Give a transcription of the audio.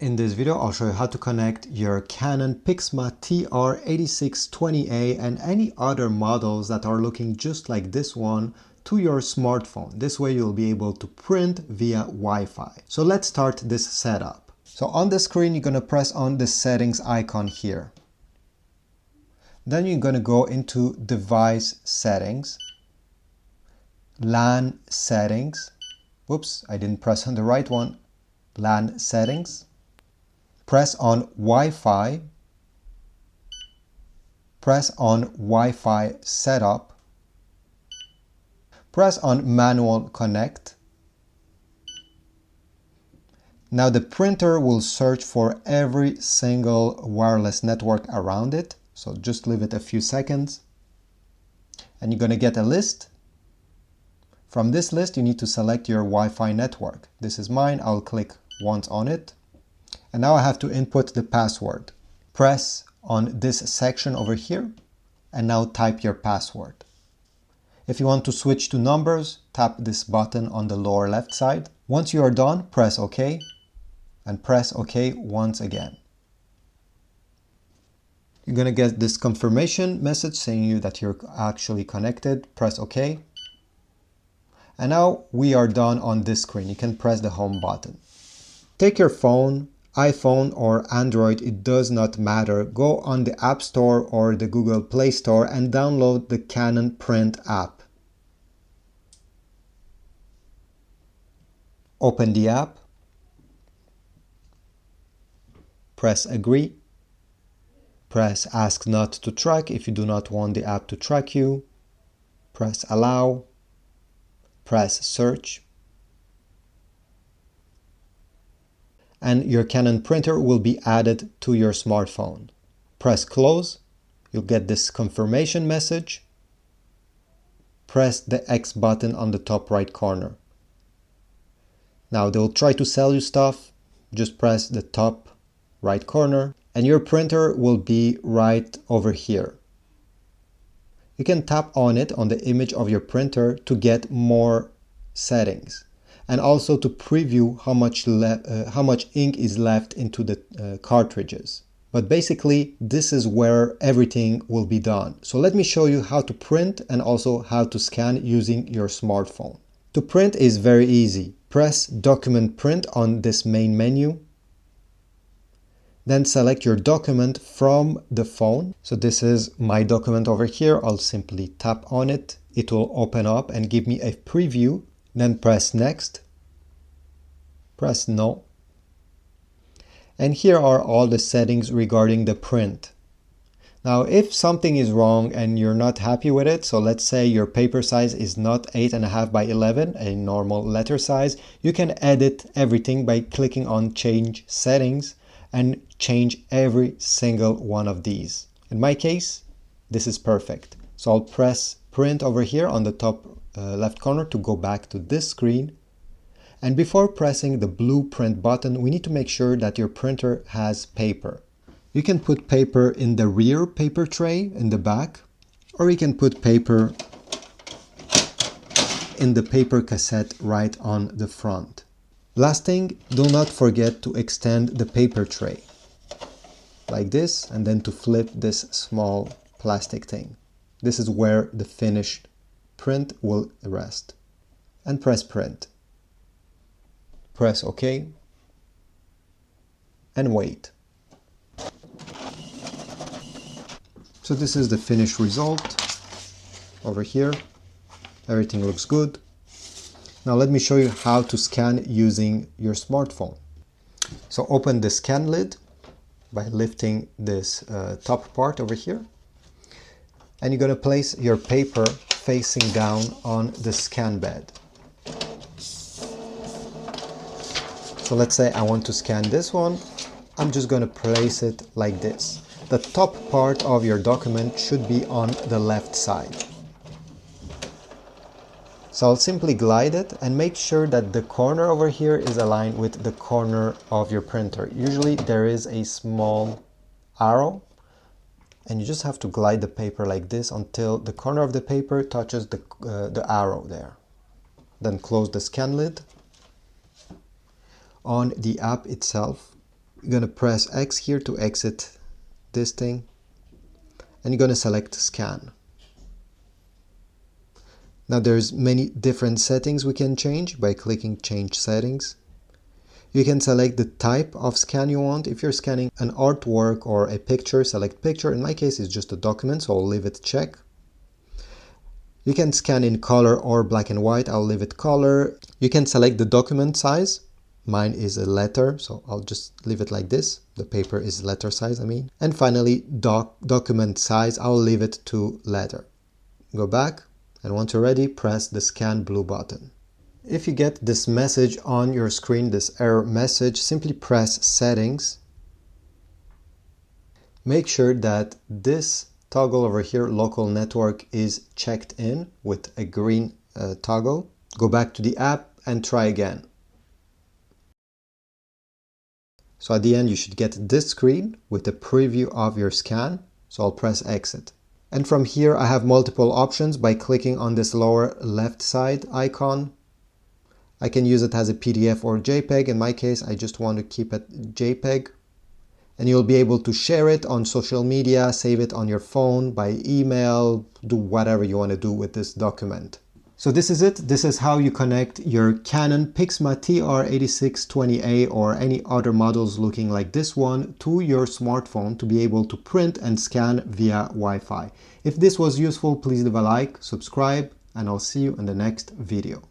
In this video, I'll show you how to connect your Canon Pixma TR8620a and any other models that are looking just like this one to your smartphone. This way you'll be able to print via Wi-Fi. So let's start this setup. So on the screen, you're going to press on the settings icon here. Then you're going to go into device settings, LAN settings. Whoops, I didn't press on the right one. LAN settings. Press on Wi-Fi. Press on Wi-Fi setup. Press on manual connect. Now the printer will search for every single wireless network around it. So just leave it a few seconds. And you're going to get a list. From this list, you need to select your Wi-Fi network. This is mine. I'll click once on it. And now I have to input the password. Press on this section over here and now type your password. If you want to switch to numbers, tap this button on the lower left side. Once you are done, press OK and press OK once again. You're going to get this confirmation message saying that you're actually connected. Press OK. And now we are done on this screen. You can press the home button. Take your phone, iPhone or Android, it does not matter. Go on the App Store or the Google Play Store and download the Canon Print app. Open the app. Press agree. Press ask not to track if you do not want the app to track you. Press allow. Press search. And your Canon printer will be added to your smartphone. Press close. You'll get this confirmation message. Press the X button on the top right corner. Now they'll try to sell you stuff. Just press the top right corner and your printer will be right over here. You can tap on it on the image of your printer to get more settings. And also to preview how much ink is left into the cartridges. But basically, this is where everything will be done. So let me show you how to print and also how to scan using your smartphone. To print is very easy. Press Document Print on this main menu. Then select your document from the phone. So this is my document over here. I'll simply tap on it. It will open up and give me a preview. Then press next, press no. And here are all the settings regarding the print. Now, if something is wrong and you're not happy with it, so let's say your paper size is not 8.5 by 11, a normal letter size, you can edit everything by clicking on change settings and change every single one of these. In my case, this is perfect. So I'll press print over here on the top left corner to go back to this screen. And before pressing the blue print button, we need to make sure that your printer has paper. You can put paper in the rear paper tray in the back, or you can put paper in the paper cassette right on the front. Last thing, do not forget to extend the paper tray like this and then to flip this small plastic thing. This is where the finished print will rest. And press print. Press OK and wait. So this is the finished result over here. Everything looks good. Now let me show you how to scan using your smartphone. So open the scan lid by lifting this top part over here. And you're going to place your paper facing down on the scan bed. So let's say I want to scan this one. I'm just going to place it like this. The top part of your document should be on the left side. So I'll simply glide it and make sure that the corner over here is aligned with the corner of your printer. Usually there is a small arrow. And you just have to glide the paper like this until the corner of the paper touches the arrow there. Then close the scan lid. On the app itself, You're going to press X here to exit this thing, and you're going to select scan. Now there's many different settings we can change by clicking change settings. You can select the type of scan you want. If you're scanning an artwork or a picture, select picture. In my case, it's just a document, so I'll leave it check. You can scan in color or black and white. I'll leave it color. You can select the document size. Mine is a letter, so I'll just leave it like this. The paper is letter size, I mean. And finally, document size, I'll leave it to letter. Go back, and once you're ready, press the scan blue button. If you get this message on your screen, this error message, simply press settings. Make sure that this toggle over here, local network, is checked in with a green toggle. Go back to the app and try again. So at the end, you should get this screen with a preview of your scan. So I'll press exit. And from here, I have multiple options by clicking on this lower left side icon. I can use it as a PDF or JPEG. In my case, I just want to keep it JPEG. And you'll be able to share it on social media, save it on your phone, by email, do whatever you want to do with this document. So this is it. This is how you connect your Canon Pixma TR8620a or any other models looking like this one to your smartphone to be able to print and scan via Wi-Fi. If this was useful, please leave a like, subscribe, and I'll see you in the next video.